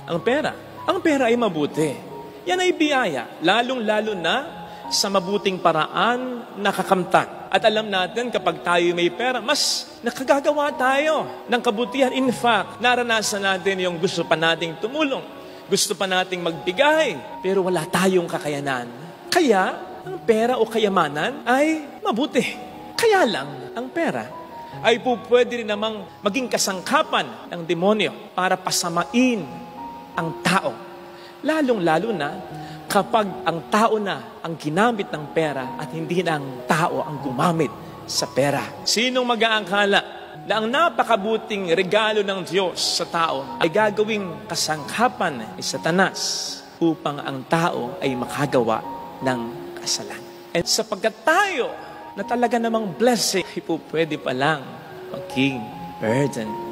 ang pera. Ang pera ay mabuti. Yan ay biyaya, lalong-lalo na sa mabuting paraan nakakamtan. At alam natin, kapag tayo may pera, mas nakagagawa tayo ng kabutihan. In fact, naranasan natin yung gusto pa nating tumulong. Gusto pa nating magbigay, pero wala tayong kakayanan. Kaya, ang pera o kayamanan ay mabuti. Kaya lang, ang pera ay pwede rin namang maging kasangkapan ng demonyo para pasamain ang tao. Lalong-lalo na kapag ang tao na ang ginamit ng pera at hindi na ang tao ang gumamit sa pera. Sinong mag-aangkala na ang napakabuting regalo ng Diyos sa tao ay gagawing kasangkapan ni Satanas upang ang tao ay makagawa ng kasalanan. At sapagkat tayo na talaga namang blessing, ay pwede palang maging burden